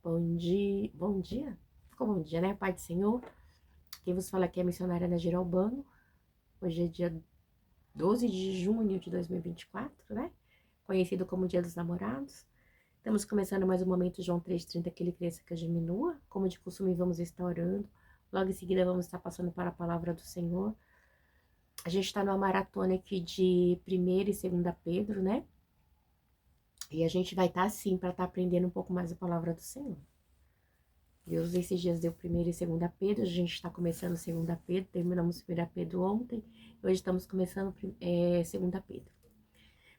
Bom dia, bom dia? Ficou bom dia, né? Pai do Senhor. Quem vos fala aqui é a missionária Ana Giralbano. Hoje é dia 12 de junho de 2024, né? Conhecido como Dia dos Namorados. Estamos começando mais um momento João 3,30, que ele cresça, que eu diminua. Como de costume, vamos estar orando. Logo em seguida, vamos estar passando para a palavra do Senhor. A gente está numa maratona aqui de 1ª e 2ª Pedro, né? E a gente vai estar assim, para estar aprendendo um pouco mais a palavra do Senhor. Deus esses dias deu 1ª e 2ª Pedro, a gente está começando 2ª Pedro, terminamos 1ª Pedro ontem, hoje estamos começando 2ª Pedro.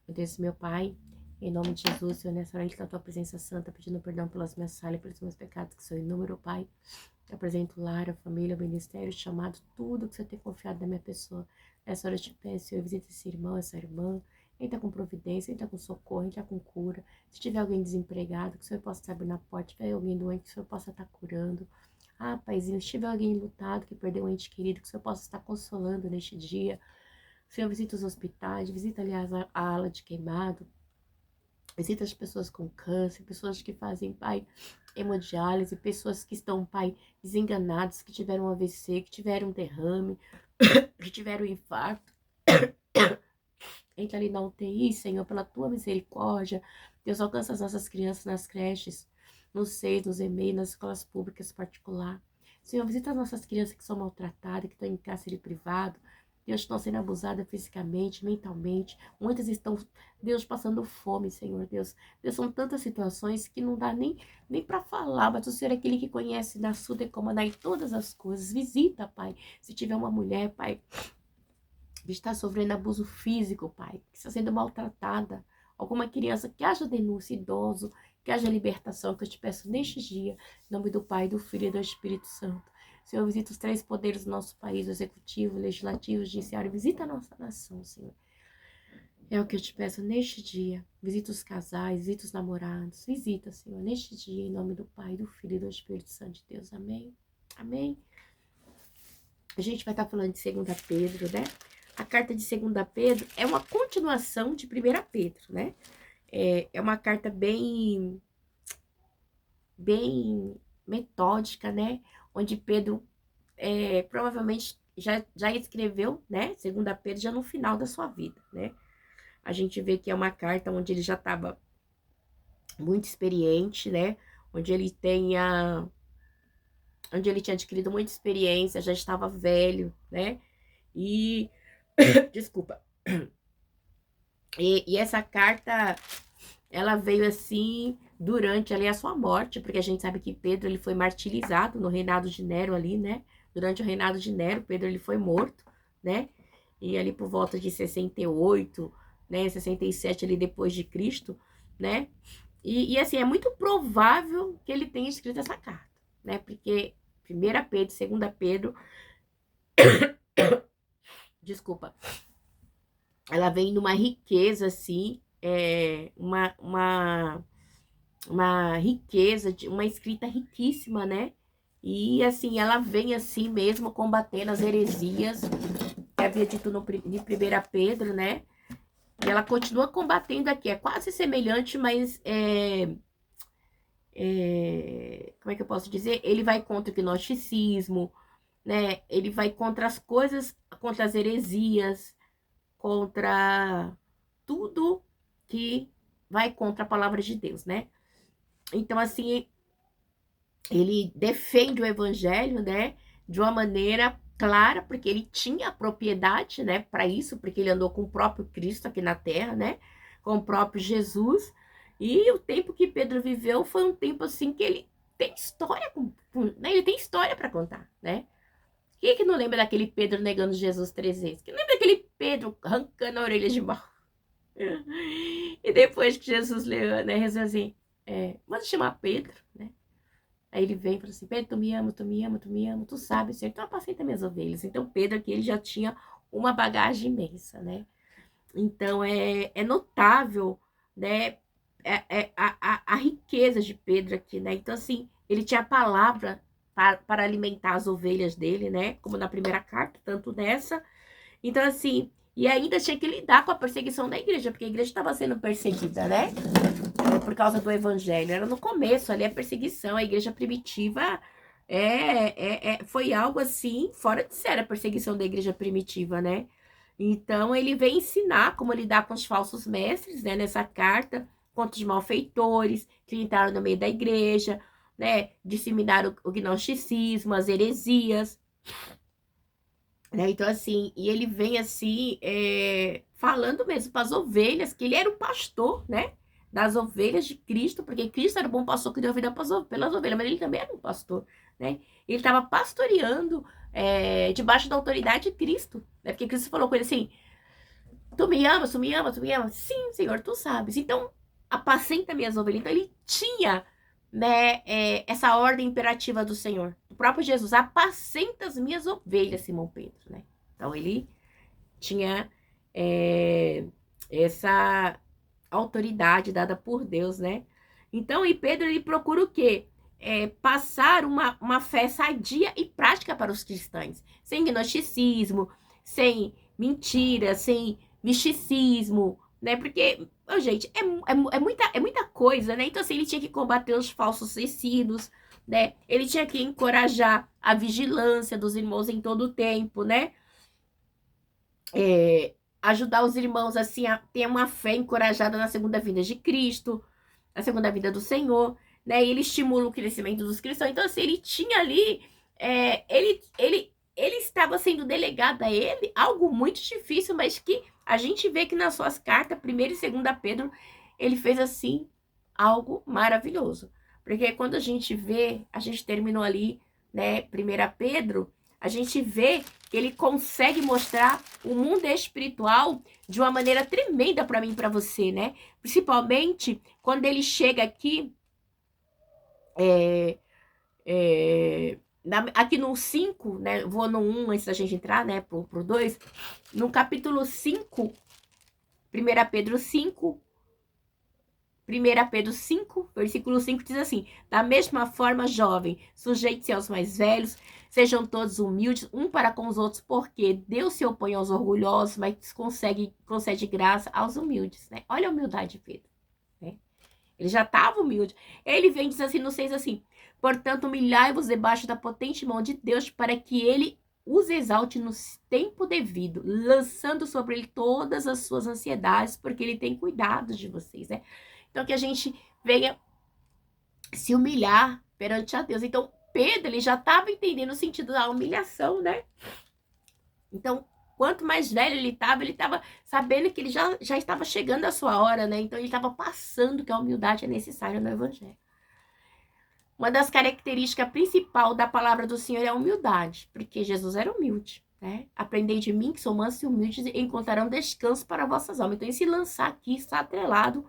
Meu Deus, meu Pai, em nome de Jesus, Senhor, nessa hora da tua presença santa, pedindo perdão pelas minhas falhas, pelos meus pecados, que são inúmeros, Pai. Eu apresento o lar, a família, o ministério, o chamado, tudo que você tem confiado na minha pessoa. Nessa hora eu te peço, Senhor, visita esse irmão, essa irmã, entra com providência, entra com socorro, entra com cura. Se tiver alguém desempregado, que o Senhor possa estar abrindo a porta. Se tiver alguém doente, que o Senhor possa estar curando. Ah, Paizinho, se tiver alguém lutado, que perdeu um ente querido, que o Senhor possa estar consolando neste dia. Senhor, visita os hospitais, visita, aliás, a ala de queimado. Visita as pessoas com câncer, pessoas que fazem, Pai, hemodiálise, pessoas que estão, Pai, desenganadas, que tiveram um AVC, que tiveram um derrame, que tiveram um infarto. Entra ali na UTI, Senhor, pela tua misericórdia. Deus, alcança as nossas crianças nas creches, nos SEIs, nos EMEI, nas escolas públicas particulares. Senhor, visita as nossas crianças que são maltratadas, que estão em cárcere privado. Deus, estão sendo abusadas fisicamente, mentalmente. Muitas estão, Deus, passando fome, Senhor, Deus. Deus, são tantas situações que não dá nem para falar, mas o Senhor é aquele que conhece da Suda e comanda em todas as coisas. Visita, Pai. Se tiver uma mulher, Pai, que está sofrendo abuso físico, Pai, que está sendo maltratada, alguma criança, que haja denúncia, idoso, que haja libertação, que eu te peço neste dia, em nome do Pai, do Filho e do Espírito Santo. Senhor, visita os 3 poderes do nosso país, o executivo, o legislativo, o judiciário, visita a nossa nação, Senhor. É o que eu te peço neste dia. Visita os casais, visita os namorados, visita, Senhor, neste dia, em nome do Pai, do Filho e do Espírito Santo de Deus. Amém. Amém. A gente vai estar falando de 2ª Pedro, né? A carta de 2ª Pedro é uma continuação de 1ª Pedro, né? É uma carta bem metódica, né? Onde Pedro provavelmente já escreveu, né? 2ª Pedro já no final da sua vida, né? A gente vê que é uma carta onde ele já estava muito experiente, né? Onde ele tinha adquirido muita experiência, já estava velho, né? E desculpa. E essa carta, ela veio assim durante ali a sua morte, porque a gente sabe que Pedro ele foi martirizado no reinado de Nero ali, né? Durante o reinado de Nero, Pedro ele foi morto, né? E ali por volta de 68, né? 67 ali depois de Cristo, né? E assim, é muito provável que ele tenha escrito essa carta, né? Porque 1ª Pedro, 2ª Pedro, desculpa, ela vem numa riqueza, assim, uma riqueza, uma escrita riquíssima, né? E, assim, ela vem assim mesmo combatendo as heresias, que havia dito em 1ª Pedro, né? E ela continua combatendo aqui, é quase semelhante, mas como é que eu posso dizer? Ele vai contra o gnosticismo, né? Ele vai contra as coisas, contra as heresias, contra tudo que vai contra a palavra de Deus, né? Então, assim, ele defende o evangelho, né? De uma maneira clara, porque ele tinha propriedade, né? Para isso, porque ele andou com o próprio Cristo aqui na terra, né? Com o próprio Jesus. E o tempo que Pedro viveu foi um tempo, assim, que ele tem história, né? Ele tem história para contar, né? Quem é que não lembra daquele Pedro negando Jesus 3 vezes? Quem lembra daquele Pedro arrancando a orelha de mal? E depois que Jesus leu, né, rezou assim, manda chamar Pedro, né? Aí ele vem e fala assim, Pedro, tu me ama, tu me ama, tu me ama, tu sabe, Senhor, então apacenta minhas ovelhas. Então Pedro aqui, ele já tinha uma bagagem imensa, né? Então é notável, né, a riqueza de Pedro aqui, né? Então assim, ele tinha a palavra para alimentar as ovelhas dele, né? Como na 1ª carta, tanto nessa. Então assim, e ainda tinha que lidar com a perseguição da igreja, porque a igreja estava sendo perseguida, né? por causa do evangelho. Era no começo, ali a perseguição, a igreja primitiva foi algo assim, fora de série, a perseguição da igreja primitiva, né? Então, ele vem ensinar como lidar com os falsos mestres, né? Nessa carta, contra os malfeitores que entraram no meio da igreja, né? Disseminaram o gnosticismo, as heresias, né? Então, assim, e ele vem assim, falando mesmo para as ovelhas, que ele era o pastor, né? Das ovelhas de Cristo, porque Cristo era o bom pastor que deu vida pelas ovelhas, mas ele também era um pastor, né? Ele estava pastoreando debaixo da autoridade de Cristo, né? Porque Cristo falou com ele assim: tu me amas, tu me amas, tu me amas? Sim, Senhor, tu sabes. Então, apacenta minhas ovelhas. Então, ele tinha, né, essa ordem imperativa do Senhor. O próprio Jesus, apacenta as minhas ovelhas, Simão Pedro, né? Então, ele tinha essa autoridade dada por Deus, né? Então, e Pedro, ele procura o quê? Passar uma fé sadia e prática para os cristãos. Sem gnosticismo, sem mentira, sem misticismo, né? Porque, gente, é muita coisa, né? Então, assim, ele tinha que combater os falsos ensinos, né? Ele tinha que encorajar a vigilância dos irmãos em todo o tempo, né? Ajudar os irmãos, assim, a ter uma fé encorajada na segunda vinda de Cristo, na segunda vinda do Senhor, né? E ele estimula o crescimento dos cristãos. Então, assim, ele tinha ali, ele estava sendo delegado a ele algo muito difícil, mas que a gente vê que nas suas cartas, 1ª e 2ª Pedro, ele fez, assim, algo maravilhoso. Porque quando a gente vê, a gente terminou ali, né, 1ª Pedro, a gente vê que ele consegue mostrar o mundo espiritual de uma maneira tremenda para mim e para você, né? Principalmente quando ele chega aqui, aqui no 5, né? Vou no 1 antes da gente entrar, né? Pro 2. No capítulo 5, 1 Pedro 5, 1 Pedro 5, versículo 5 diz assim: da mesma forma, jovem, sujeite-se aos mais velhos, sejam todos humildes, um para com os outros, porque Deus se opõe aos orgulhosos, mas concede graça aos humildes, né? Olha a humildade de Pedro, né? Ele já estava humilde. Ele vem e diz assim no 6 assim: portanto, humilhai-vos debaixo da potente mão de Deus, para que ele os exalte no tempo devido, lançando sobre ele todas as suas ansiedades, porque ele tem cuidado de vocês, né? Então, que a gente venha se humilhar perante a Deus. Então, Pedro, ele já estava entendendo o sentido da humilhação, né? Então, quanto mais velho ele estava sabendo que ele já estava chegando a sua hora, né? Então, ele estava passando que a humildade é necessária no Evangelho. Uma das características principais da palavra do Senhor é a humildade, porque Jesus era humilde, né? Aprendei de mim, que sou manso e humilde, e encontrarão descanso para vossas almas. Então, esse lançar aqui está atrelado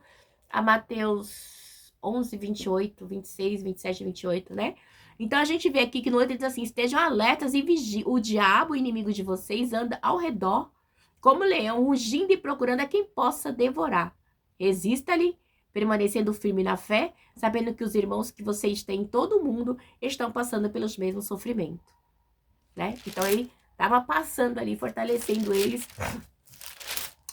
a Mateus 11, 28, 26, 27 e 28, né? Então, a gente vê aqui que no outro diz assim: estejam alertas e vigiem. O diabo, o inimigo de vocês, anda ao redor como leão, rugindo e procurando a quem possa devorar. Resista-lhe, permanecendo firme na fé, sabendo que os irmãos que vocês têm em todo o mundo estão passando pelos mesmos sofrimentos, né? Então, ele estava passando ali, fortalecendo eles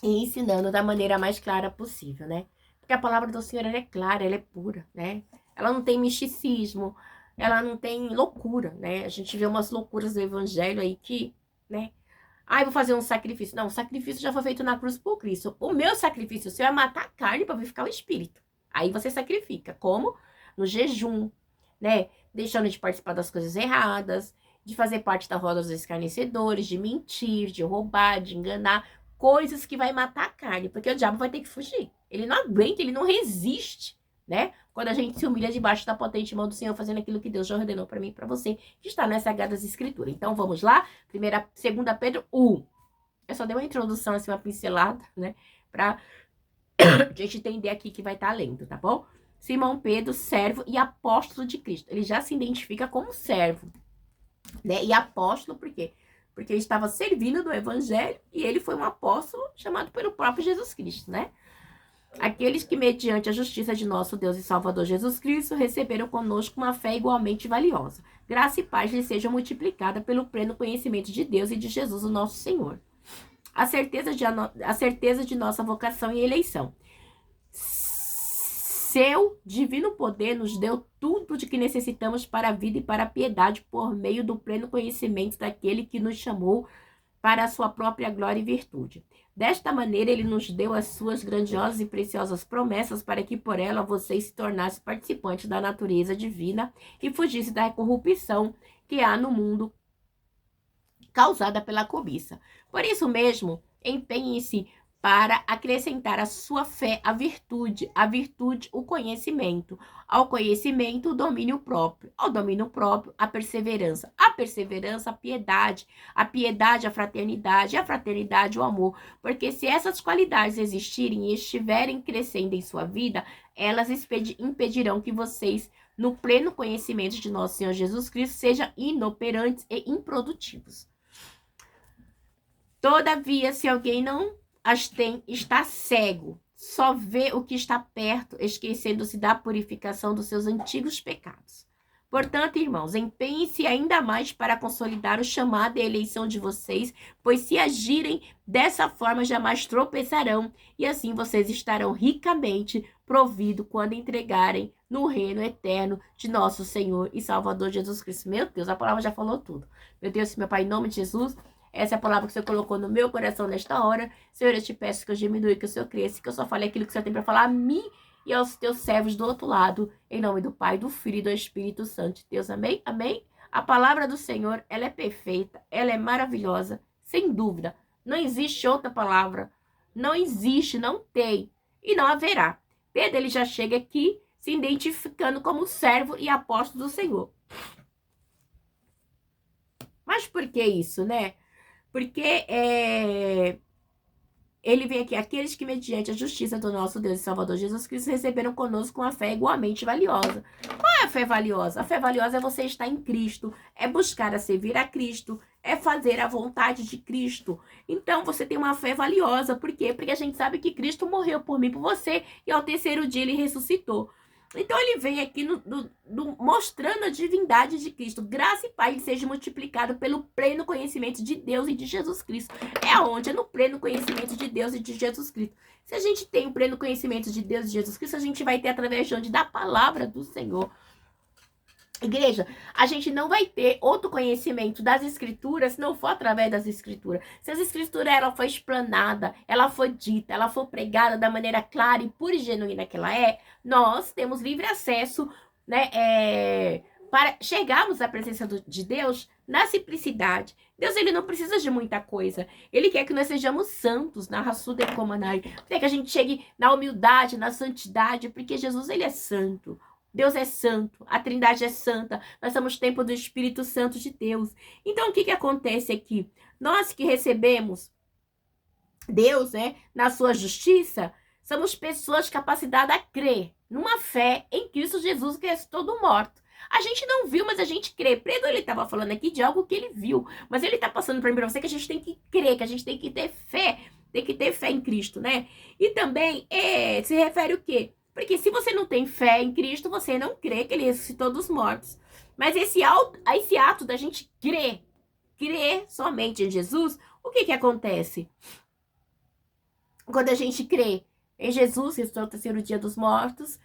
e ensinando da maneira mais clara possível, né? Porque a palavra do Senhor, ela é clara, ela é pura, né? Ela não tem misticismo, ela não tem loucura, né? A gente vê umas loucuras do evangelho aí que, né? Ah, eu vou fazer um sacrifício. Não, o sacrifício já foi feito na cruz por Cristo. O meu sacrifício, o seu é matar a carne para vivificar o espírito. Aí você sacrifica. Como? No jejum, né? Deixando de participar das coisas erradas, de fazer parte da roda dos escarnecedores, de mentir, de roubar, de enganar. Coisas que vai matar a carne, porque o diabo vai ter que fugir. Ele não aguenta, ele não resiste, né? Quando a gente se humilha debaixo da potente mão do Senhor, fazendo aquilo que Deus já ordenou para mim e para você, que está nas Sagradas Escrituras. Então, vamos lá? 2 Pedro 1. Eu só dei uma introdução, assim, uma pincelada, né? Pra a gente entender aqui que vai estar lendo, tá bom? Simão Pedro, servo e apóstolo de Cristo. Ele já se identifica como servo, né? E apóstolo, por quê? Porque ele estava servindo do evangelho e ele foi um apóstolo chamado pelo próprio Jesus Cristo, né? Aqueles que, mediante a justiça de nosso Deus e Salvador Jesus Cristo, receberam conosco uma fé igualmente valiosa. Graça e paz lhes sejam multiplicadas pelo pleno conhecimento de Deus e de Jesus, o nosso Senhor. A certeza de nossa vocação e eleição. seu divino poder nos deu tudo de que necessitamos para a vida e para a piedade por meio do pleno conhecimento daquele que nos chamou para a sua própria glória e virtude. Desta maneira, ele nos deu as suas grandiosas e preciosas promessas para que por ela vocês se tornassem participantes da natureza divina e fugissem da corrupção que há no mundo causada pela cobiça. Por isso mesmo, empenhem-se para acrescentar à sua fé a virtude, o conhecimento, ao conhecimento o domínio próprio, ao domínio próprio a perseverança, a piedade, a fraternidade, a fraternidade o amor, porque se essas qualidades existirem e estiverem crescendo em sua vida, elas impedirão que vocês, no pleno conhecimento de nosso Senhor Jesus Cristo, sejam inoperantes e improdutivos. Todavia, se alguém não as tem, está cego, só vê o que está perto, esquecendo-se da purificação dos seus antigos pecados. Portanto, irmãos, empenhem-se ainda mais para consolidar o chamado e a eleição de vocês, pois se agirem dessa forma, jamais tropeçarão, e assim vocês estarão ricamente providos quando entregarem no reino eterno de nosso Senhor e Salvador Jesus Cristo. Meu Deus, a palavra já falou tudo. Meu Deus, meu Pai, em nome de Jesus, essa é a palavra que o Senhor colocou no meu coração nesta hora. Senhor, eu te peço que eu diminua, que o Senhor cresça, que eu só fale aquilo que o Senhor tem para falar a mim e aos teus servos do outro lado, em nome do Pai, do Filho e do Espírito Santo de Deus. Amém? Amém? A palavra do Senhor, ela é perfeita, ela é maravilhosa, sem dúvida. Não existe outra palavra. Não existe, não tem e não haverá. Pedro, ele já chega aqui se identificando como servo e apóstolo do Senhor. Mas por que isso, né? Porque ele vem aqui, aqueles que mediante a justiça do nosso Deus e Salvador Jesus Cristo receberam conosco uma fé igualmente valiosa. Qual é a fé valiosa? A fé valiosa é você estar em Cristo, é buscar a servir a Cristo, é fazer a vontade de Cristo. Então você tem uma fé valiosa. Por quê? Porque a gente sabe que Cristo morreu por mim, por você, e ao terceiro dia ele ressuscitou. Então ele vem aqui mostrando a divindade de Cristo. Graça e paz seja multiplicado pelo pleno conhecimento de Deus e de Jesus Cristo. É aonde? É no pleno conhecimento de Deus e de Jesus Cristo. Se a gente tem o pleno conhecimento de Deus e de Jesus Cristo, a gente vai ter através de onde? Da palavra do Senhor. Igreja, a gente não vai ter outro conhecimento das escrituras se não for através das escrituras. Se as escrituras ela foi explanada, ela foi dita, ela foi pregada da maneira clara e pura e genuína que ela é, nós temos livre acesso, né, para chegarmos à presença de Deus na simplicidade. Deus, ele não precisa de muita coisa. Ele quer que nós sejamos santos, na raçuda e comanai. Quer que a gente chegue na humildade, na santidade, porque Jesus, ele é santo. Deus é santo, a Trindade é santa, nós somos templo do Espírito Santo de Deus. Então, o que acontece aqui? Nós que recebemos Deus, né, na sua justiça, somos pessoas capacitadas a crer numa fé em Cristo Jesus que ressuscitou do morto. A gente não viu, mas a gente crê. Pedro, ele estava falando aqui de algo que ele viu, mas ele está passando para mim, para você, que a gente tem que crer, que a gente tem que ter fé em Cristo, né? E também se refere o quê? Porque se você não tem fé em Cristo, você não crê que ele ressuscitou dos mortos. Mas esse ato da gente crer somente em Jesus, o que acontece? Quando a gente crê em Jesus, ressuscitou no terceiro dia dos mortos,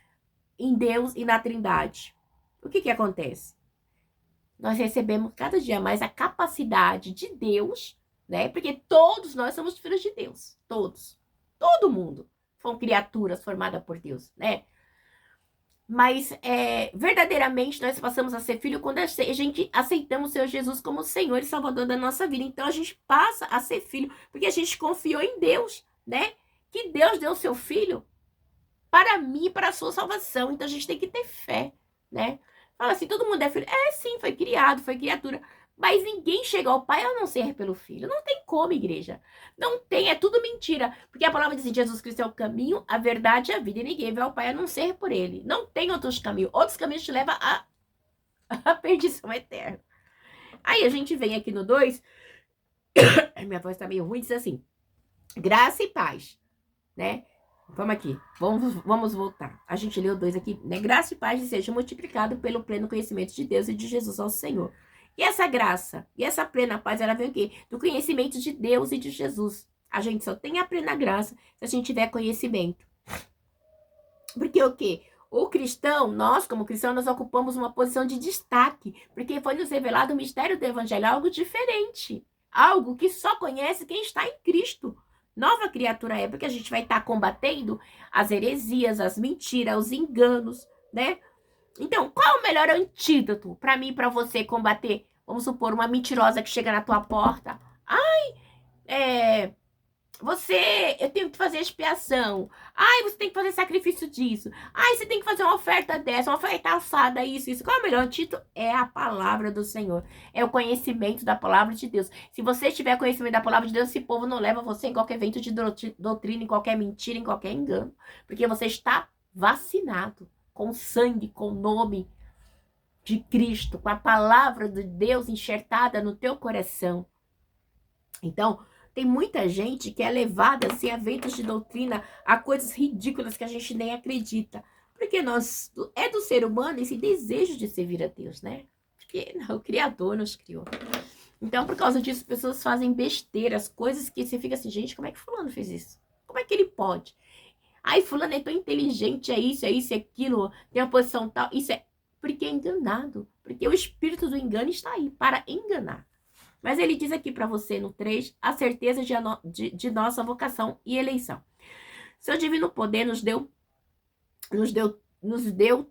em Deus e na Trindade, o que acontece? Nós recebemos cada dia mais a capacidade de Deus, né? Porque todos nós somos filhos de Deus. Todos. Todo mundo. São criaturas formadas por Deus, né? Mas verdadeiramente nós passamos a ser filho quando a gente aceitamos o Senhor Jesus como Senhor e Salvador da nossa vida. Então a gente passa a ser filho porque a gente confiou em Deus, né? Que Deus deu o seu filho para mim e para a sua salvação. Então a gente tem que ter fé, né? Fala assim, todo mundo é filho. Sim, foi criado, foi criatura. Mas ninguém chega ao Pai a não ser pelo Filho. Não tem como, igreja. Não tem, é tudo mentira. Porque a palavra diz que Jesus Cristo é o caminho, a verdade e a vida. E ninguém vai ao Pai a não ser por Ele. Não tem outros caminhos. Outros caminhos te levam à perdição eterna. Aí a gente vem aqui no 2. Minha voz tá meio ruim, diz assim. Graça e paz, né? Vamos aqui, vamos voltar. A gente leu 2 aqui, né? Graça e paz seja multiplicado pelo pleno conhecimento de Deus e de Jesus ao Senhor. E essa graça, e essa plena paz, ela vem o quê? Do conhecimento de Deus e de Jesus. A gente só tem a plena graça se a gente tiver conhecimento. Porque o quê? O cristão, nós como cristãos, nós ocupamos uma posição de destaque, porque foi nos revelado o mistério do evangelho, algo diferente, algo que só conhece quem está em Cristo. Nova criatura é, porque a gente vai estar combatendo as heresias, as mentiras, os enganos, né? Então, qual é o melhor antídoto para mim e para você combater, vamos supor, uma mentirosa que chega na tua porta? Eu tenho que fazer expiação. Ai, você tem que fazer sacrifício disso. Ai, você tem que fazer uma oferta dessa, uma oferta assada, isso. Qual é o melhor antídoto? É a palavra do Senhor. É o conhecimento da palavra de Deus. Se você tiver conhecimento da palavra de Deus, esse povo não leva você em qualquer vento de doutrina, em qualquer mentira, em qualquer engano. Porque você está vacinado com sangue, com o nome de Cristo, com a palavra de Deus enxertada no teu coração. Então, tem muita gente que é levada assim, a ventos de doutrina, a coisas ridículas que a gente nem acredita. Porque é do ser humano esse desejo de servir a Deus, né? Porque o Criador nos criou. Então, por causa disso, pessoas fazem besteiras, coisas que você fica assim, gente, como é que fulano fez isso? Como é que ele pode? Ai, fulano é tão inteligente, é isso, é aquilo, tem uma posição tal. Isso é porque é enganado. Porque o espírito do engano está aí para enganar. Mas ele diz aqui para você no 3, a certeza de nossa vocação e eleição. Seu divino poder nos deu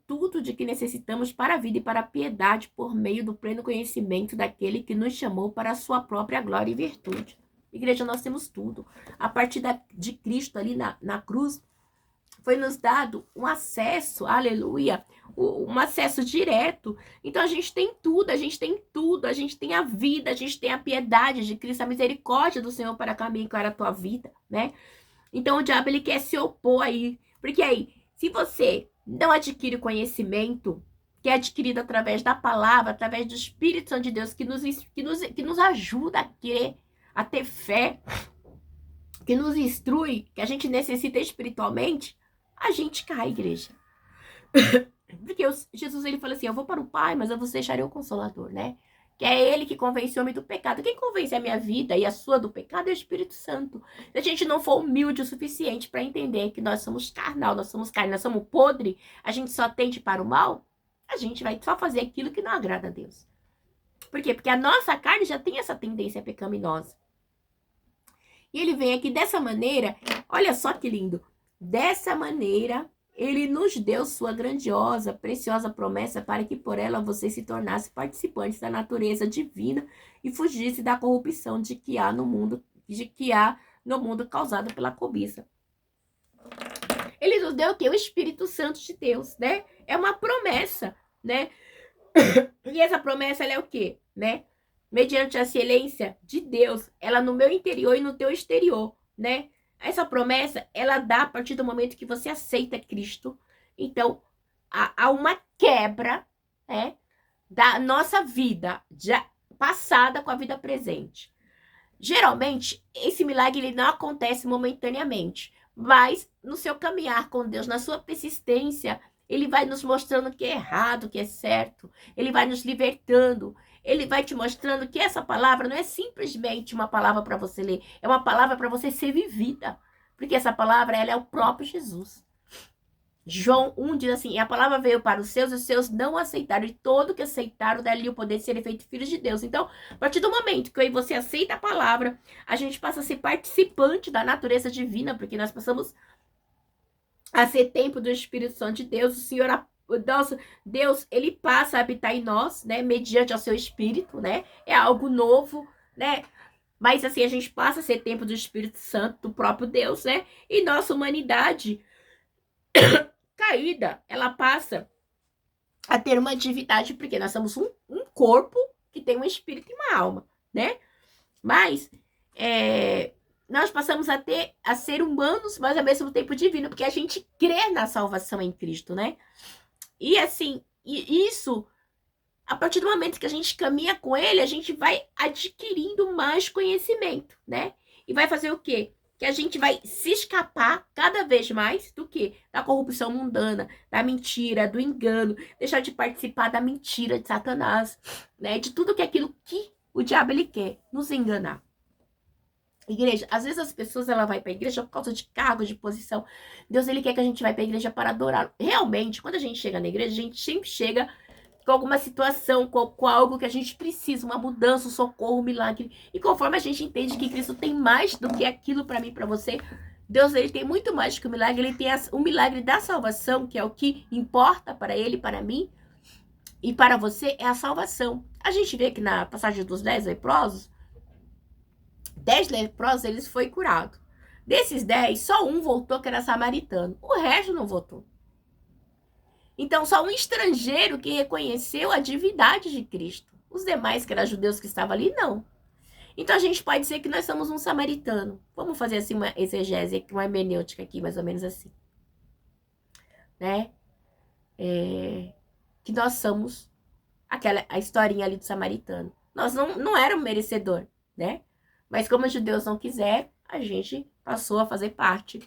tudo de que necessitamos para a vida e para a piedade por meio do pleno conhecimento daquele que nos chamou para a sua própria glória e virtude. Igreja, nós temos tudo. A partir de Cristo ali na cruz, foi nos dado um acesso, aleluia, um acesso direto. Então a gente tem tudo, a gente tem a vida, a gente tem a piedade de Cristo, a misericórdia do Senhor para caminhar a tua vida, né? Então o diabo, ele quer se opor aí, porque aí, se você não adquire o conhecimento, que é adquirido através da palavra, através do Espírito Santo de Deus, que nos ajuda a crer, a ter fé, que nos instrui, que a gente necessita espiritualmente, a gente cai, igreja. Porque Jesus, ele fala assim, eu vou para o Pai, mas eu vos deixarei o Consolador, né? Que é ele que convence o homem do pecado. Quem convence a minha vida e a sua do pecado é o Espírito Santo. Se a gente não for humilde o suficiente para entender que nós somos carnal, nós somos carne, nós somos podre, a gente só tende para o mal, a gente vai só fazer aquilo que não agrada a Deus. Por quê? Porque a nossa carne já tem essa tendência pecaminosa. E ele vem aqui dessa maneira, olha só que lindo. Dessa maneira, ele nos deu sua grandiosa, preciosa promessa para que por ela você se tornasse participante da natureza divina e fugisse da corrupção de que há no mundo causada pela cobiça. Ele nos deu o quê? O Espírito Santo de Deus, né? É uma promessa, né? E essa promessa, ela é o quê, né? Mediante a excelência de Deus, ela no meu interior e no teu exterior, né? Essa promessa, ela dá a partir do momento que você aceita Cristo. Então, há uma quebra, né, da nossa vida já passada com a vida presente. Geralmente, esse milagre ele não acontece momentaneamente, mas no seu caminhar com Deus, na sua persistência, ele vai nos mostrando o que é errado, o que é certo. Ele vai nos libertando. Ele vai te mostrando que essa palavra não é simplesmente uma palavra para você ler. É uma palavra para você ser vivida. Porque essa palavra, ela é o próprio Jesus. João 1 diz assim, a palavra veio para os seus não aceitaram. E todo que aceitaram, dali o poder de serem feitos filhos de Deus. Então, a partir do momento que você aceita a palavra, a gente passa a ser participante da natureza divina. Porque nós passamos a ser templo do Espírito Santo de Deus. O Senhor, nosso Deus, ele passa a habitar em nós, né? Mediante ao seu Espírito, né? É algo novo, né? Mas assim, a gente passa a ser templo do Espírito Santo, do próprio Deus, né? E nossa humanidade caída, ela passa a ter uma divindade, porque nós somos um corpo que tem um espírito e uma alma, né? Mas nós passamos a ser humanos, mas ao mesmo tempo divino, porque a gente crê na salvação em Cristo, né? E assim, isso, a partir do momento que a gente caminha com ele, a gente vai adquirindo mais conhecimento, né? E vai fazer o quê? Que a gente vai se escapar cada vez mais do quê? Da corrupção mundana, da mentira, do engano, deixar de participar da mentira de Satanás, né? De tudo que é aquilo que o diabo ele quer, nos enganar. Igreja, às vezes as pessoas, ela vai pra igreja por causa de cargo, de posição. Deus, ele quer que a gente vá pra igreja para adorá-lo. Realmente, quando a gente chega na igreja, a gente sempre chega com alguma situação, com algo que a gente precisa, uma mudança, um socorro, um milagre. E conforme a gente entende que Cristo tem mais do que aquilo para mim e para você, Deus, ele tem muito mais que o milagre. Ele tem o milagre da salvação, que é o que importa para ele, para mim e para você, é a salvação. A gente vê que na passagem dos 10 leprosos, 10 leprosos, eles foi curado. Desses 10, só um voltou, que era samaritano. O resto não voltou. Então, só um estrangeiro que reconheceu a divindade de Cristo. Os demais, que eram judeus que estavam ali, não. Então, a gente pode dizer que nós somos um samaritano. Vamos fazer assim uma exegese, uma hermenêutica aqui, mais ou menos assim. Né? Que nós somos a historinha ali do samaritano. Nós não éramos merecedor, né? Mas como os judeus não quiseram, a gente passou a fazer parte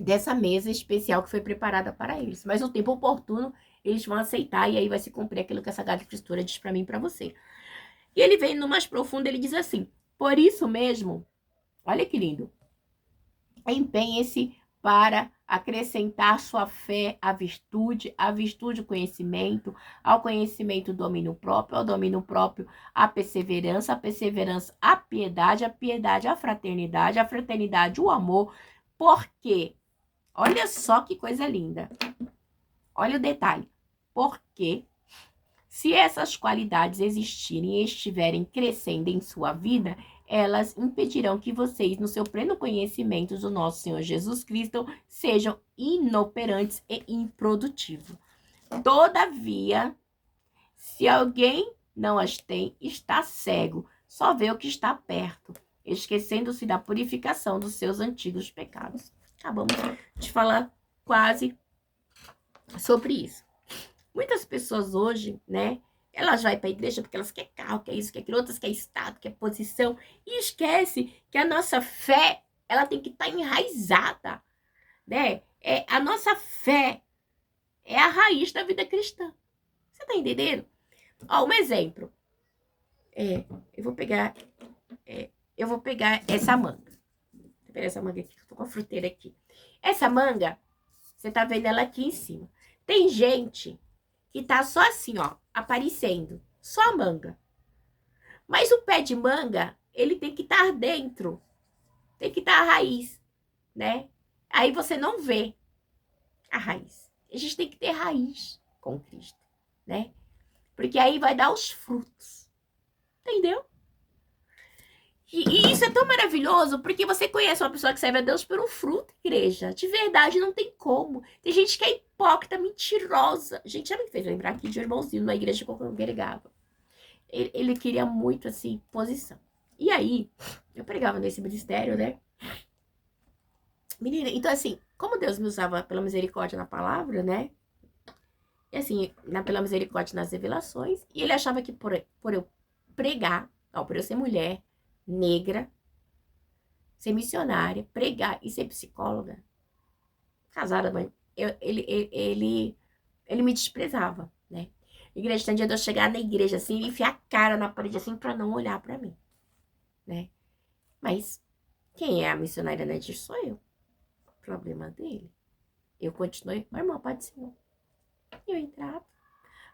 dessa mesa especial que foi preparada para eles. Mas no tempo oportuno, eles vão aceitar e aí vai se cumprir aquilo que a Sagrada Escritura diz para mim e para você. E ele vem no mais profundo, ele diz assim: por isso mesmo, olha que lindo, empenhe-se para acrescentar sua fé à virtude o conhecimento, ao conhecimento o domínio próprio, ao domínio próprio a perseverança a piedade a fraternidade o amor, porque olha só que coisa linda. Olha o detalhe. Porque se essas qualidades existirem e estiverem crescendo em sua vida, elas impedirão que vocês, no seu pleno conhecimento do nosso Senhor Jesus Cristo, sejam inoperantes e improdutivos. Todavia, se alguém não as tem, está cego, só vê o que está perto, esquecendo-se da purificação dos seus antigos pecados. Acabamos de falar quase sobre isso. Muitas pessoas hoje, né, elas vão para a igreja porque elas querem carro, quer isso, quer aquilo, outras quer estado, quer posição, e esquece que a nossa fé, ela tem que estar enraizada, né? A nossa fé é a raiz da vida cristã. Você tá entendendo? Ó, um exemplo. Eu vou pegar essa manga. Vou pegar essa manga aqui, que eu tô com a fruteira aqui. Essa manga, você tá vendo ela aqui em cima. Tem gente que tá só assim, ó, aparecendo. Só a manga. Mas o pé de manga, ele tem que estar dentro. Tem que estar a raiz, né? Aí você não vê a raiz. A gente tem que ter raiz com Cristo, né? Porque aí vai dar os frutos. Entendeu? E isso é tão maravilhoso, porque você conhece uma pessoa que serve a Deus por um fruto, igreja. De verdade, não tem como. Tem gente que é hipócrita, mentirosa. Gente, sabe o que fez lembrar aqui de um irmãozinho na igreja que eu congregava? Ele queria muito, assim, posição. E aí, eu pregava nesse ministério, né? Menina, então assim, como Deus me usava pela misericórdia na palavra, né? E assim, pela misericórdia nas revelações, e ele achava que por eu pregar, por eu ser mulher, negra, ser missionária, pregar e ser psicóloga, casada, mãe, ele me desprezava, né? Igreja, tem dia de eu chegar na igreja assim e enfiar a cara na parede assim pra não olhar pra mim, né? Mas quem é a missionária Nedir sou eu. O problema dele. Eu continuei, mas irmã, pode ser. Eu entrava.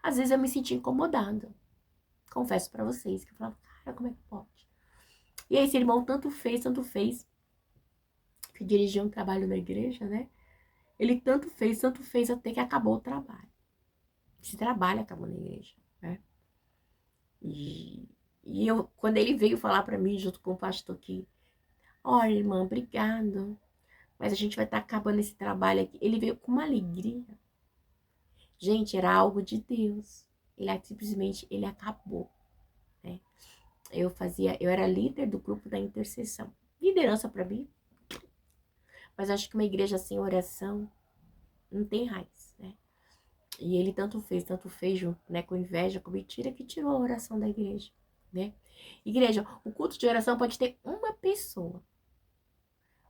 Às vezes eu me sentia incomodada. Confesso pra vocês que eu falava, cara, como é que pode? E aí esse irmão tanto fez, que dirigia um trabalho na igreja, né? Ele tanto fez até que acabou o trabalho. Esse trabalho acabou na igreja, né? E eu, quando ele veio falar pra mim, junto com o pastor aqui, olha, irmã, obrigado, mas a gente vai estar acabando esse trabalho aqui. Ele veio com uma alegria. Gente, era algo de Deus. Simplesmente, ele acabou, né? Eu era líder do grupo da intercessão. Liderança para mim. Mas acho que uma igreja sem oração não tem raiz, né? E ele tanto fez junto, né? Com inveja, com mentira, que tirou a oração da igreja, né? Igreja, o culto de oração pode ter uma pessoa.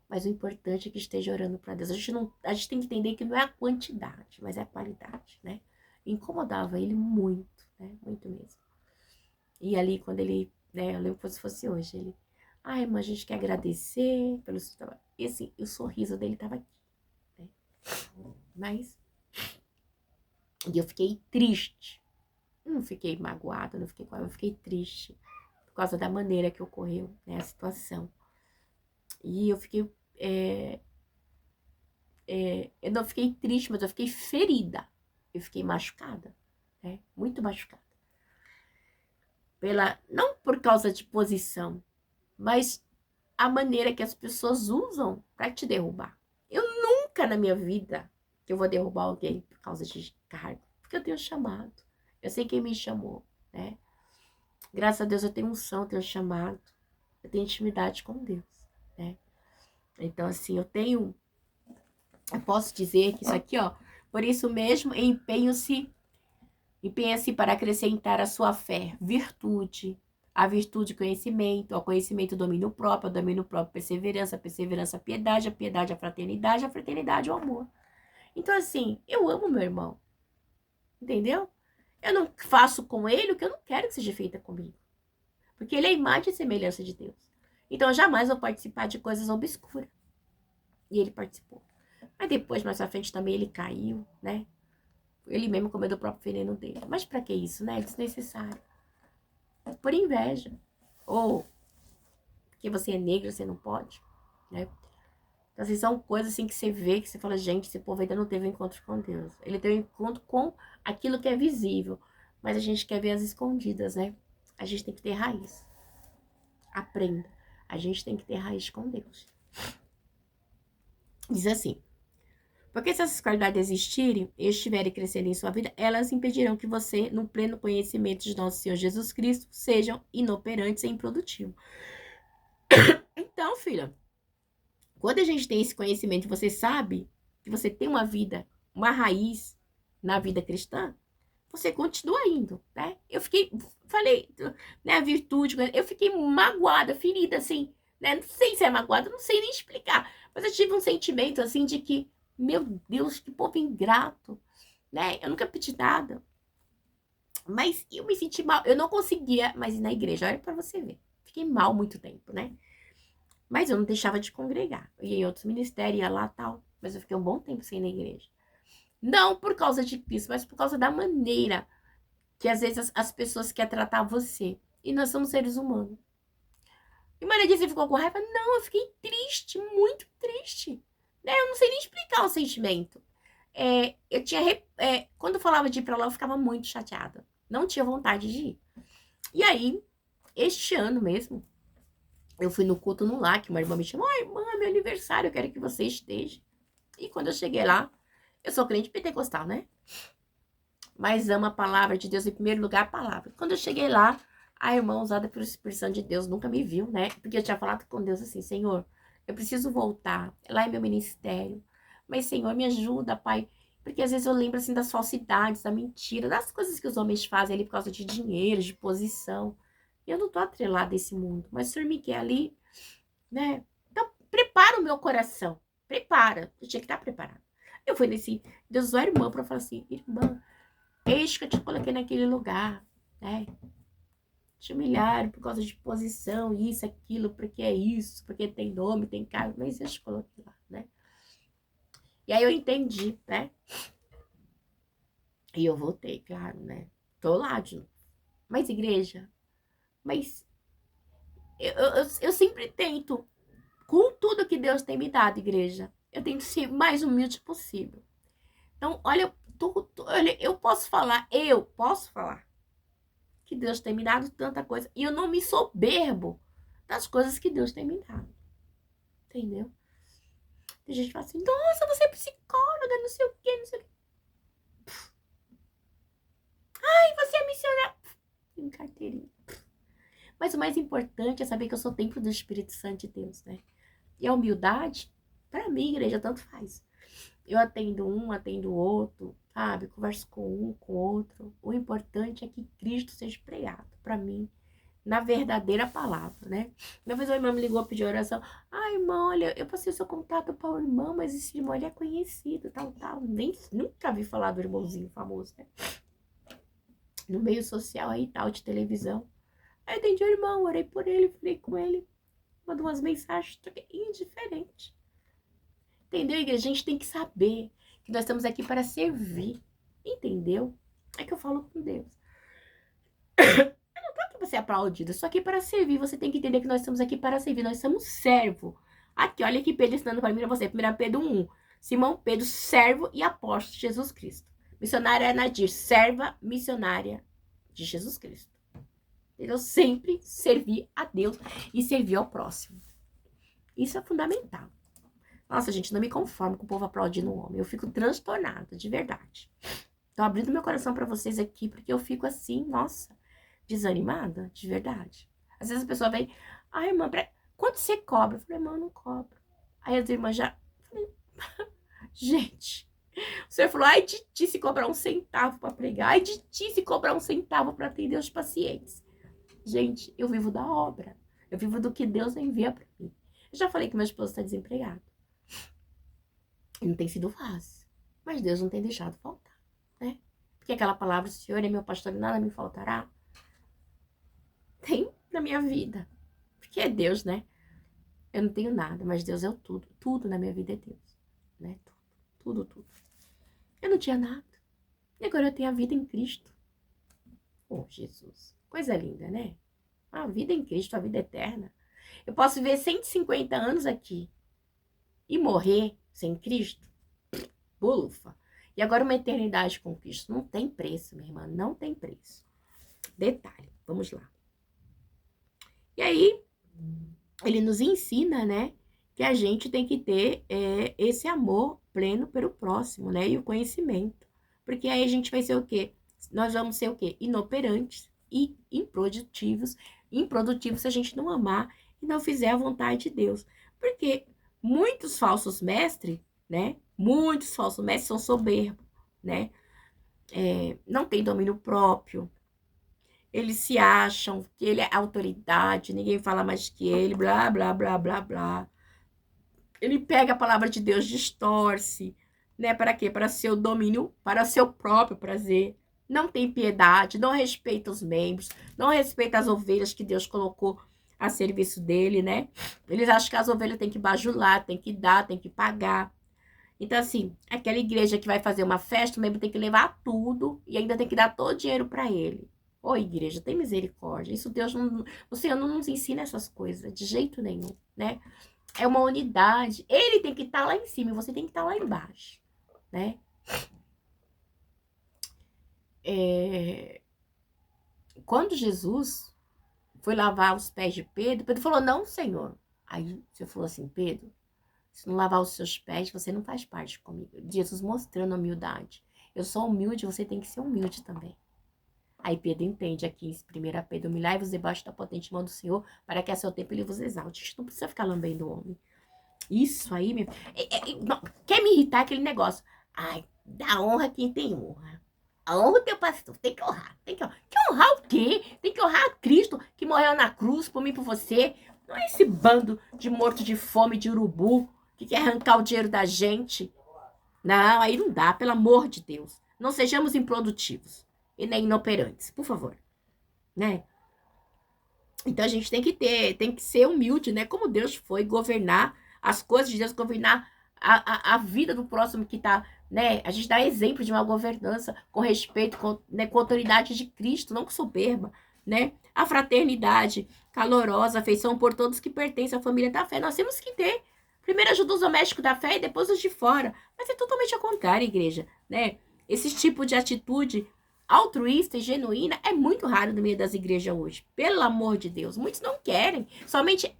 Mas o importante é que esteja orando para Deus. A gente tem que entender que não é a quantidade, mas é a qualidade, né? Incomodava ele muito, né? Muito mesmo. E ali, quando ele, né? Eu lembro como se fosse hoje, ele, Ai, irmã, a gente quer agradecer pelo seu trabalho. E assim, o sorriso dele tava aqui, né? Mas, e eu fiquei triste. Não fiquei magoada, não fiquei com ela, eu fiquei triste. Por causa da maneira que ocorreu, né, a situação. E eu fiquei, eu não fiquei triste, mas eu fiquei ferida. Eu fiquei machucada, né? Muito machucada. Não por causa de posição, mas a maneira que as pessoas usam para te derrubar. Eu nunca na minha vida que eu vou derrubar alguém por causa de cargo, porque eu tenho chamado. Eu sei quem me chamou, né? Graças a Deus eu tenho unção, eu tenho chamado, eu tenho intimidade com Deus, né? Então, assim, eu posso dizer que isso aqui, ó, por isso mesmo, empenha-se para acrescentar a sua fé, virtude, a virtude, conhecimento, ao conhecimento, domínio próprio, ao domínio próprio, perseverança, perseverança, piedade, a piedade, a fraternidade, o amor. Então, assim, eu amo meu irmão, entendeu? Eu não faço com ele o que eu não quero que seja feita comigo, porque ele é a imagem e semelhança de Deus. Então, eu jamais vou participar de coisas obscuras. E ele participou. Mas depois, mais à frente, também ele caiu, né? Ele mesmo comeu do próprio veneno dele. Mas pra que isso, né? É desnecessário. Por inveja. Ou porque você é negro, você não pode, né? Então, assim, são coisas assim que você vê, que você fala, gente, esse povo ainda não teve um encontro com Deus. Ele teve um encontro com aquilo que é visível. Mas a gente quer ver as escondidas, né? A gente tem que ter raiz. Aprenda. A gente tem que ter raiz com Deus. Diz assim: porque se essas qualidades existirem e estiverem crescendo em sua vida, elas impedirão que você, no pleno conhecimento de nosso Senhor Jesus Cristo, sejam inoperantes e improdutivos. Então, filha, quando a gente tem esse conhecimento, você sabe que você tem uma vida, uma raiz na vida cristã, você continua indo, né? Falei, né, a virtude, eu fiquei magoada, ferida, assim, né? Não sei se é magoada, não sei nem explicar, mas eu tive um sentimento, assim, de que, meu Deus, que povo ingrato, né? Eu nunca pedi nada, mas eu me senti mal, eu não conseguia mais ir na igreja, olha pra você ver. Fiquei mal muito tempo, né? Mas eu não deixava de congregar. Eu ia em outros ministérios, ia lá tal, mas eu fiquei um bom tempo sem ir na igreja. Não por causa de Cristo, mas por causa da maneira que às vezes as pessoas querem tratar você. E nós somos seres humanos. E Maria disse, você ficou com raiva? Não, eu fiquei triste, muito triste. Né? Eu não sei nem explicar o sentimento. Quando eu falava de ir pra lá, eu ficava muito chateada. Não tinha vontade de ir. E aí, este ano mesmo, eu fui no culto no lar, que uma irmã me chamou, irmã, é meu aniversário, eu quero que você esteja. E quando eu cheguei lá, eu sou crente pentecostal, né? Mas amo a palavra de Deus, em primeiro lugar a palavra. Quando eu cheguei lá, a irmã usada pelo Espírito Santo de Deus nunca me viu, né? Porque eu tinha falado com Deus assim, Senhor, eu preciso voltar, lá é meu ministério. Mas, Senhor, me ajuda, Pai. Porque às vezes eu lembro, assim, das falsidades, da mentira, das coisas que os homens fazem ali por causa de dinheiro, de posição. E eu não tô atrelada a esse mundo. Mas o Senhor me quer ali, né? Então, prepara o meu coração. Prepara. Eu tinha que estar preparada. Eu fui nesse... Deus usou a irmã pra falar assim, irmã, eis que eu te coloquei naquele lugar, né? Te humilharam por causa de posição, isso, aquilo, porque é isso, porque tem nome, tem cargo, mas eu te coloquei lá, né? E aí eu entendi, né? E eu voltei, claro, né? Tô lá de novo. Mas igreja, mas eu sempre tento, com tudo que Deus tem me dado, igreja, eu tento ser mais humilde possível. Então, olha, olha, eu posso falar que Deus tem me dado tanta coisa. E eu não me soberbo das coisas que Deus tem me dado. Entendeu? Tem gente que fala assim, nossa, você é psicóloga, não sei o quê, não sei o quê. Ai, você é missionária. Tem carteirinha. Mas o mais importante é saber que eu sou templo do Espírito Santo de Deus, né? E a humildade, pra mim, igreja, tanto faz. Eu atendo um, atendo o outro, sabe? Converso com um, com o outro. O importante é que Cristo seja pregado. Pra mim, na verdadeira palavra, né? Uma vez a irmã me ligou, pediu oração. Ah, irmã, olha, eu passei o seu contato para o irmão, mas esse irmão, ele é conhecido, tal, tal. Nunca vi falar do irmãozinho famoso, né? No meio social aí, tal, de televisão. Aí eu atendi o irmão, orei por ele, falei com ele. manda umas mensagens, indiferente. Entendeu, igreja? A gente tem que saber que nós estamos aqui para servir. Entendeu? É que eu falo com Deus. Eu não tô aqui para ser aplaudida, só aqui para servir. Você tem que entender que nós estamos aqui para servir. Nós somos servo. Aqui, olha aqui Pedro ensinando para mim e para você. 1 Pedro 1. Simão Pedro, servo e apóstolo de Jesus Cristo. Missionária Nadir, serva missionária de Jesus Cristo. Entendeu? Sempre servir a Deus e servir ao próximo. Isso é fundamental. Nossa, gente, não me conformo com o povo aplaudindo o homem. Eu fico transtornada, de verdade. Tô abrindo meu coração pra vocês aqui, porque eu fico assim, nossa, desanimada, de verdade. Às vezes a pessoa vem, ai, irmã, quanto você cobra? Eu falei, irmã, eu não cobro. Aí as irmãs já, falei, gente, o senhor falou, ai de ti se cobrar 1 centavo pra pregar, ai de ti se cobrar 1 centavo pra atender os pacientes. Gente, eu vivo da obra, eu vivo do que Deus envia pra mim. Eu já falei que meu esposo tá desempregado. E não tem sido fácil, mas Deus não tem deixado faltar, né? Porque aquela palavra, o Senhor é meu pastor e nada me faltará, tem na minha vida. Porque é Deus, né? Eu não tenho nada, mas Deus é o tudo. Tudo na minha vida é Deus, né? Tudo. Eu não tinha nada. E agora eu tenho a vida em Cristo. Oh, Jesus. Coisa linda, né? A vida em Cristo, a vida eterna. Eu posso viver 150 anos aqui e morrer sem Cristo? Bufa. E agora uma eternidade com Cristo. Não tem preço, minha irmã. Não tem preço. Detalhe. Vamos lá. E aí, ele nos ensina, né? Que a gente tem que ter esse amor pleno pelo próximo, né? E o conhecimento. Porque aí a gente vai ser o quê? Nós vamos ser o quê? Inoperantes e improdutivos. Improdutivos se a gente não amar e não fizer a vontade de Deus. Porque muitos falsos mestres, né? Muitos falsos mestres são soberbos, né? Não tem domínio próprio. Eles se acham que ele é autoridade, ninguém fala mais que ele, blá, blá, blá, blá, blá. Ele pega a palavra de Deus, distorce, né? Para quê? Para seu domínio, para seu próprio prazer. Não tem piedade, não respeita os membros, não respeita as ovelhas que Deus colocou a serviço dele, né? Eles acham que as ovelhas têm que bajular, tem que dar, tem que pagar. Então, assim, aquela igreja que vai fazer uma festa, o membro tem que levar tudo e ainda tem que dar todo o dinheiro para ele. Ô, igreja, tem misericórdia. Isso Deus não... O Senhor não nos ensina essas coisas, de jeito nenhum, né? É uma unidade. Ele tem que estar lá em cima e você tem que estar lá embaixo, né? Quando Jesus foi lavar os pés de Pedro, Pedro falou, não, Senhor. Aí o Senhor falou assim, Pedro, se não lavar os seus pés, você não faz parte comigo. Jesus mostrando a humildade. Eu sou humilde, você tem que ser humilde também. Aí Pedro entende aqui em 1 Pedro, humilhai-vos debaixo da potente mão do Senhor, para que a seu tempo ele vos exalte. A gente não precisa ficar lambendo o homem. Isso aí, meu... quer me irritar aquele negócio. Ai, dá honra quem tem honra. A honra do teu pastor, tem que honrar. Tem que honrar. Que honrar o quê? Tem que honrar a Cristo, que morreu na cruz por mim e por você. Não é esse bando de morto de fome, de urubu, que quer arrancar o dinheiro da gente. Não, aí não dá, pelo amor de Deus. Não sejamos improdutivos e nem inoperantes, por favor, né? Então a gente tem que ser humilde, né? Como Deus foi governar as coisas de Deus, governar a vida do próximo que tá, né? A gente dá exemplo de uma governança com respeito, com a autoridade de Cristo, não com soberba, né? A fraternidade calorosa, afeição por todos que pertencem à família da fé. Nós temos que ter. Primeiro ajuda os domésticos da fé e depois os de fora. Mas é totalmente ao contrário, igreja, né? Esse tipo de atitude altruísta e genuína é muito raro no meio das igrejas hoje. Pelo amor de Deus, muitos não querem.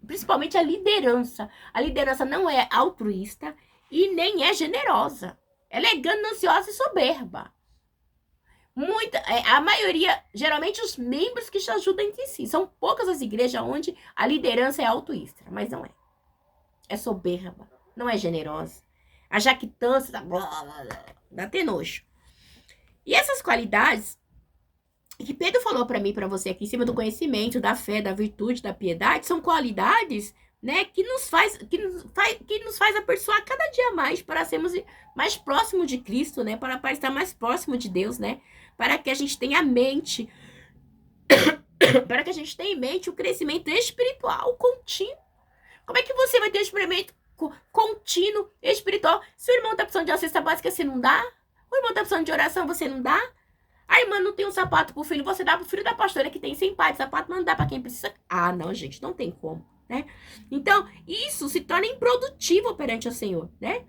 Principalmente a liderança. A liderança não é altruísta e nem é generosa. Ela é gananciosa e soberba. A maioria, geralmente os membros que te ajudam entre si. São poucas as igrejas onde a liderança é altruísta, mas não é. É soberba, não é generosa. A jactância, dá até nojo. E essas qualidades que Pedro falou para mim, para você aqui em cima do conhecimento, da fé, da virtude, da piedade, são qualidades, né, que nos faz aperfeiçoar cada dia mais para sermos mais próximos de Cristo, né, para estar mais próximo de Deus, né, para que a gente tenha mente, para que a gente tenha em mente o crescimento espiritual contínuo. Como é que você vai ter um experimento contínuo, espiritual, se o irmão está precisando de uma cesta básica, você não dá? O irmão está precisando de oração, você não dá? A irmã não tem um sapato pro filho, você dá pro filho da pastora que tem 100 pares de sapato, mas não dá para quem precisa. Ah, não, gente, não tem como, né? Então, isso se torna improdutivo perante o Senhor, né?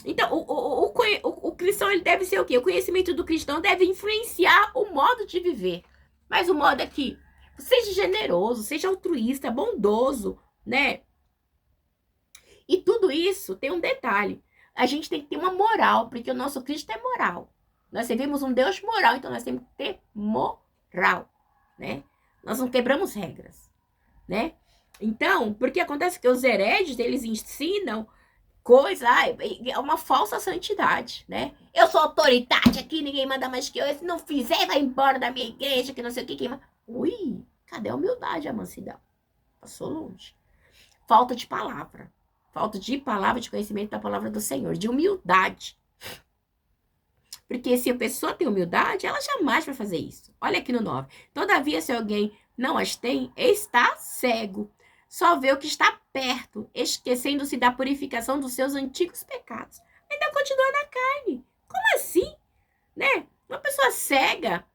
Então, o cristão, ele deve ser o quê? O conhecimento do cristão deve influenciar o modo de viver. Mas o modo é que seja generoso, seja altruísta, bondoso, né? E tudo isso tem um detalhe. A gente tem que ter uma moral, porque o nosso Cristo é moral. Nós servimos um Deus moral, então nós temos que ter moral, né? Nós não quebramos regras, né? Então, porque acontece que os hereges, eles ensinam coisa, é uma falsa santidade, né? Eu sou autoridade aqui, ninguém manda mais que eu. Se não fizer, vai embora da minha igreja, que não sei o que. Ui, cadê a humildade, a mansidão? Passou longe. Falta de palavra. Falta de palavra, de conhecimento da palavra do Senhor, de humildade. Porque se a pessoa tem humildade, ela jamais vai fazer isso. Olha aqui no 9. Todavia, se alguém não as tem, está cego. Só vê o que está perto, esquecendo-se da purificação dos seus antigos pecados. Ainda continua na carne. Como assim? Né? Uma pessoa cega,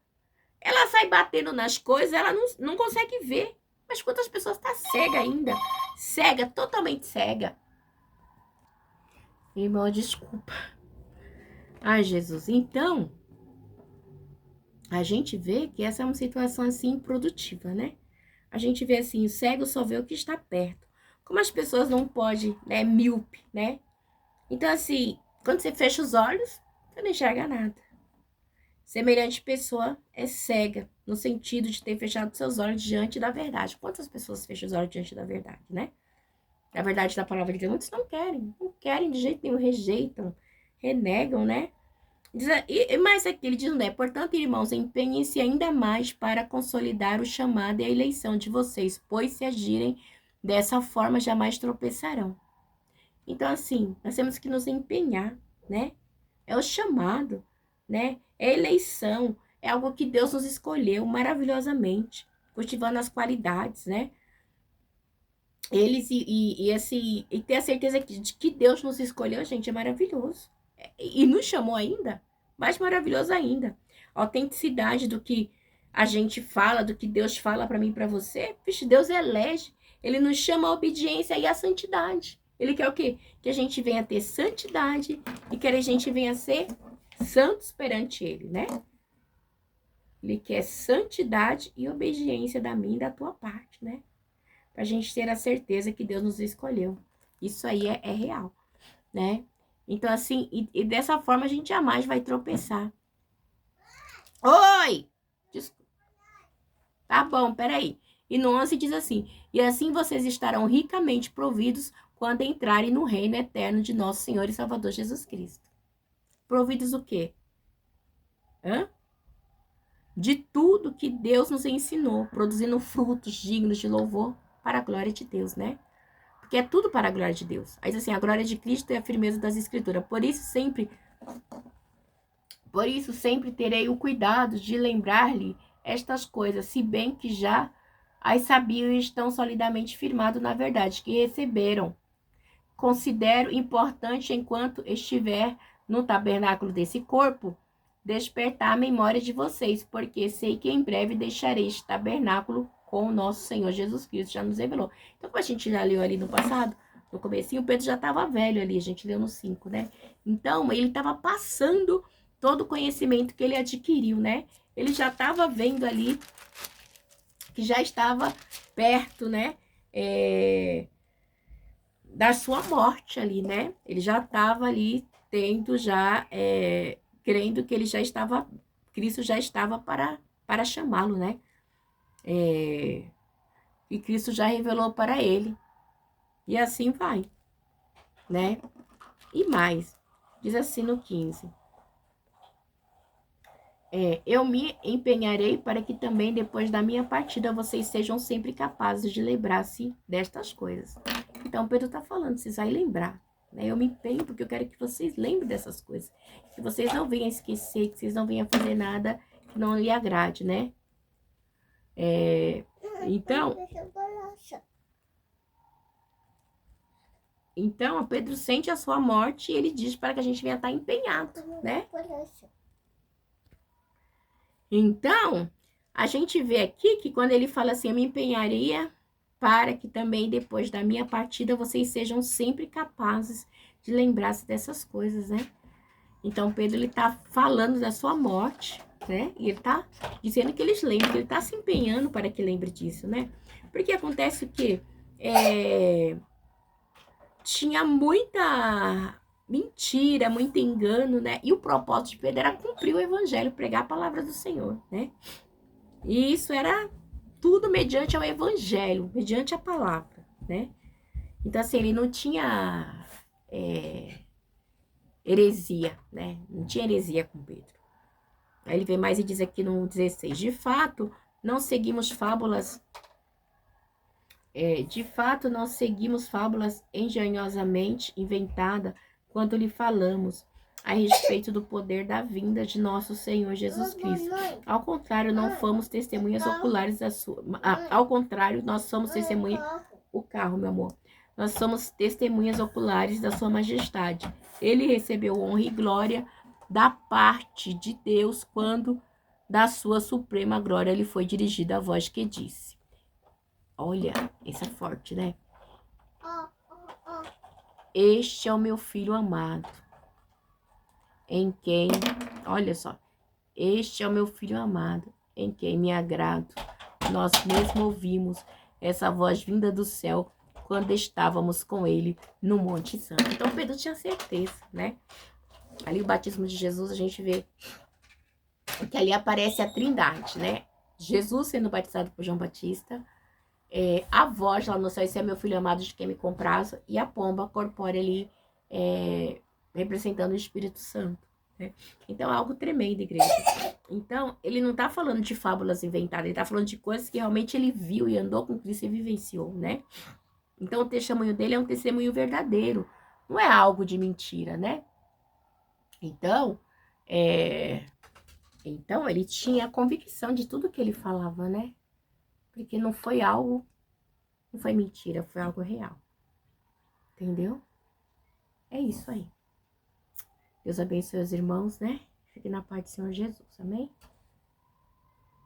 ela sai batendo nas coisas, ela não consegue ver. Mas quantas pessoas estão cega ainda? Cega, totalmente cega. Irmão, desculpa. Ai, Jesus. Então, a gente vê que essa é uma situação assim improdutiva, né? A gente vê assim, o cego só vê o que está perto. Como as pessoas não podem, né, míope, né? Então, assim, quando você fecha os olhos, você não enxerga nada. Semelhante pessoa é cega, no sentido de ter fechado seus olhos diante da verdade. Quantas pessoas fecham os olhos diante da verdade, né? A verdade da palavra de Deus, muitos não querem de jeito nenhum, rejeitam, renegam, né? Mas aqui ele diz, né? Portanto, irmãos, empenhem-se ainda mais para consolidar o chamado e a eleição de vocês, pois se agirem dessa forma, jamais tropeçarão. Então, assim, nós temos que nos empenhar, né? É o chamado, né? É a eleição, é algo que Deus nos escolheu maravilhosamente, cultivando as qualidades, né? Eles assim, e ter a certeza de que Deus nos escolheu, gente, é maravilhoso. E nos chamou ainda, mais maravilhoso ainda. A autenticidade do que a gente fala, do que Deus fala para mim e para você. Vixe, Deus elege, ele nos chama a obediência e a santidade. Ele quer o quê? Que a gente venha ter santidade e que a gente venha ser santos perante ele, né? Ele quer santidade e obediência da minha e da tua parte, né? Pra gente ter a certeza que Deus nos escolheu. Isso aí é real, né? Então, assim, e dessa forma a gente jamais vai tropeçar. Oi! Desculpa. Tá bom, peraí. E no 11 diz assim, e assim vocês estarão ricamente providos quando entrarem no reino eterno de nosso Senhor e Salvador Jesus Cristo. Providos o quê? De tudo que Deus nos ensinou, produzindo frutos dignos de louvor para a glória de Deus, né? Porque é tudo para a glória de Deus. Aí diz assim, a glória de Cristo é a firmeza das Escrituras. Por isso sempre terei o cuidado de lembrar-lhe estas coisas, se bem que já as sabiam e estão solidamente firmados na verdade que receberam. Considero importante, enquanto estiver no tabernáculo desse corpo, despertar a memória de vocês, porque sei que em breve deixarei este tabernáculo com o nosso Senhor Jesus Cristo, já nos revelou. Então, como a gente já leu ali no passado, no comecinho, o Pedro já estava velho ali, a gente leu no 5, né? Então, ele estava passando todo o conhecimento que ele adquiriu, né? Ele já estava vendo ali que já estava perto, né? Da sua morte ali, né? Ele já estava ali tendo já, crendo que ele já estava, Cristo já estava para chamá-lo, né? E Cristo já revelou para ele. E assim vai, né? E mais, diz assim no 15. Eu me empenharei para que também depois da minha partida vocês sejam sempre capazes de lembrar-se destas coisas. Então Pedro está falando, vocês vão lembrar, né? Eu me empenho porque eu quero que vocês lembrem dessas coisas, que vocês não venham esquecer, que vocês não venham fazer nada que não lhe agrade, né? Então, Então, Pedro sente a sua morte e ele diz para que a gente venha estar empenhado, né? Então, a gente vê aqui que quando ele fala assim, eu me empenharia para que também depois da minha partida vocês sejam sempre capazes de lembrar-se dessas coisas, né? Então, Pedro, ele tá falando da sua morte, né? E ele tá dizendo que eles lembrem, que ele tá se empenhando para que lembre disso, né? Porque acontece o quê? Tinha muita mentira, muito engano, né? E o propósito de Pedro era cumprir o evangelho, pregar a palavra do Senhor, né? E isso era tudo mediante ao evangelho, mediante a palavra, né? Então, assim, ele não tinha heresia, né? Não tinha heresia com Pedro. Aí ele vem mais e diz aqui no 16, de fato, não seguimos fábulas engenhosamente inventadas quando lhe falamos a respeito do poder da vinda de nosso Senhor Jesus Cristo. Ao contrário, não fomos testemunhas oculares da sua... ao contrário, nós somos testemunhas... O carro, meu amor. Nós somos testemunhas oculares da sua majestade. Ele recebeu honra e glória da parte de Deus quando da sua suprema glória lhe foi dirigida a voz que disse. Olha, esse é forte, né? Este é o meu filho amado, em quem, olha só, este é o meu filho amado, em quem me agrado. Nós mesmo ouvimos essa voz vinda do céu quando estávamos com ele no Monte Santo. Então Pedro tinha certeza, né? Ali o batismo de Jesus, a gente vê que ali aparece a Trindade, né? Jesus sendo batizado por João Batista, a voz lá no céu, esse é meu filho amado de quem me comprazo, e a pomba corpórea ali, representando o Espírito Santo, né? Então é algo tremendo, igreja. Então, ele não tá falando de fábulas inventadas, ele tá falando de coisas que realmente ele viu e andou com Cristo e vivenciou, né? Então, o testemunho dele é um testemunho verdadeiro, não é algo de mentira, né? Então, ele tinha a convicção de tudo que ele falava, né? Porque não foi mentira, foi algo real. Entendeu? É isso aí. Deus abençoe os irmãos, né? Fique na paz do Senhor Jesus, amém?